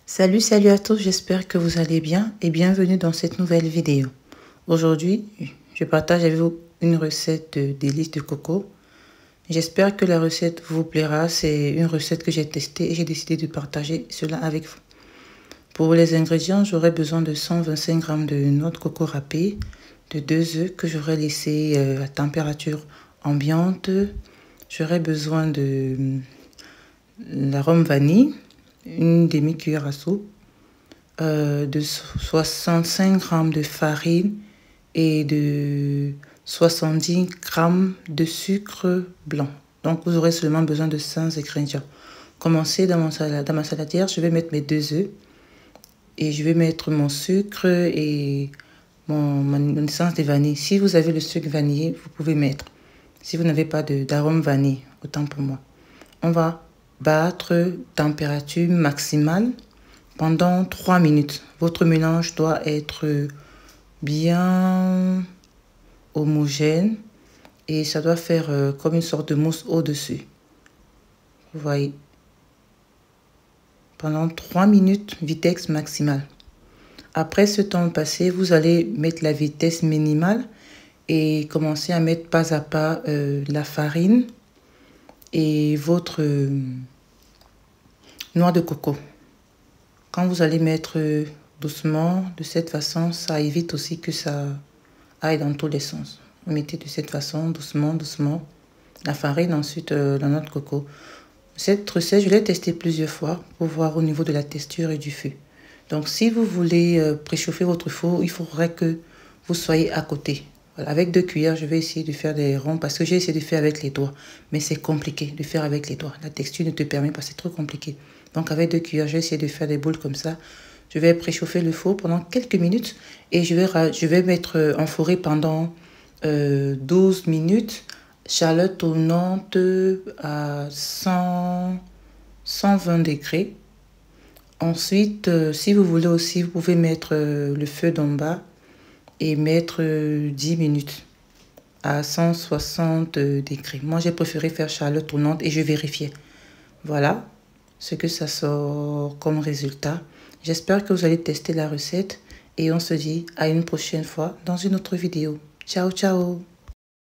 Salut à tous, j'espère que vous allez bien et bienvenue dans cette nouvelle vidéo. Aujourd'hui, je partage avec vous une recette de délices de coco. J'espère que la recette vous plaira, c'est une recette que j'ai testée et j'ai décidé de partager cela avec vous. Pour les ingrédients, j'aurai besoin de 125 g de noix de coco râpée, de 2 œufs que j'aurai laissés à température ambiante. J'aurai besoin de l'arôme vanille, une demi-cuillère à soupe, de 65 g de farine et de 70 g de sucre blanc. Donc, vous aurez seulement besoin de 5 ingrédients. Commencez dans ma saladière, je vais mettre mes 2 œufs et je vais mettre mon sucre et mon essence de vanille. Si vous avez le sucre vanillé, vous pouvez mettre. Si vous n'avez pas d'arôme vanille, autant pour moi. On va battre température maximale pendant 3 minutes. Votre mélange doit être bien homogène et ça doit faire comme une sorte de mousse au-dessus. Vous voyez. Pendant 3 minutes, vitesse maximale. Après ce temps passé, vous allez mettre la vitesse minimale et commencer à mettre pas à pas la farine et votre noix de coco. Quand vous allez mettre doucement, de cette façon, ça évite aussi que ça aille dans tous les sens. Vous mettez de cette façon, doucement, doucement, la farine, ensuite la noix de coco. Cette recette, je l'ai testée plusieurs fois pour voir au niveau de la texture et du feu. Donc, si vous voulez préchauffer votre four, il faudrait que vous soyez à côté. Voilà, avec 2 cuillères, je vais essayer de faire des ronds parce que j'ai essayé de faire avec les doigts. Mais c'est compliqué de faire avec les doigts. La texture ne te permet pas, c'est trop compliqué. Donc, avec 2 cuillères, je vais essayer de faire des boules comme ça. Je vais préchauffer le four pendant quelques minutes et je vais mettre enfouré pendant 12 minutes. Chaleur tournante à 120 degrés. Ensuite, si vous voulez aussi, vous pouvez mettre le feu d'en bas et mettre 10 minutes à 160 degrés. Moi, j'ai préféré faire chaleur tournante et je vérifiais. Voilà ce que ça sort comme résultat. J'espère que vous allez tester la recette et on se dit à une prochaine fois dans une autre vidéo. Ciao, ciao!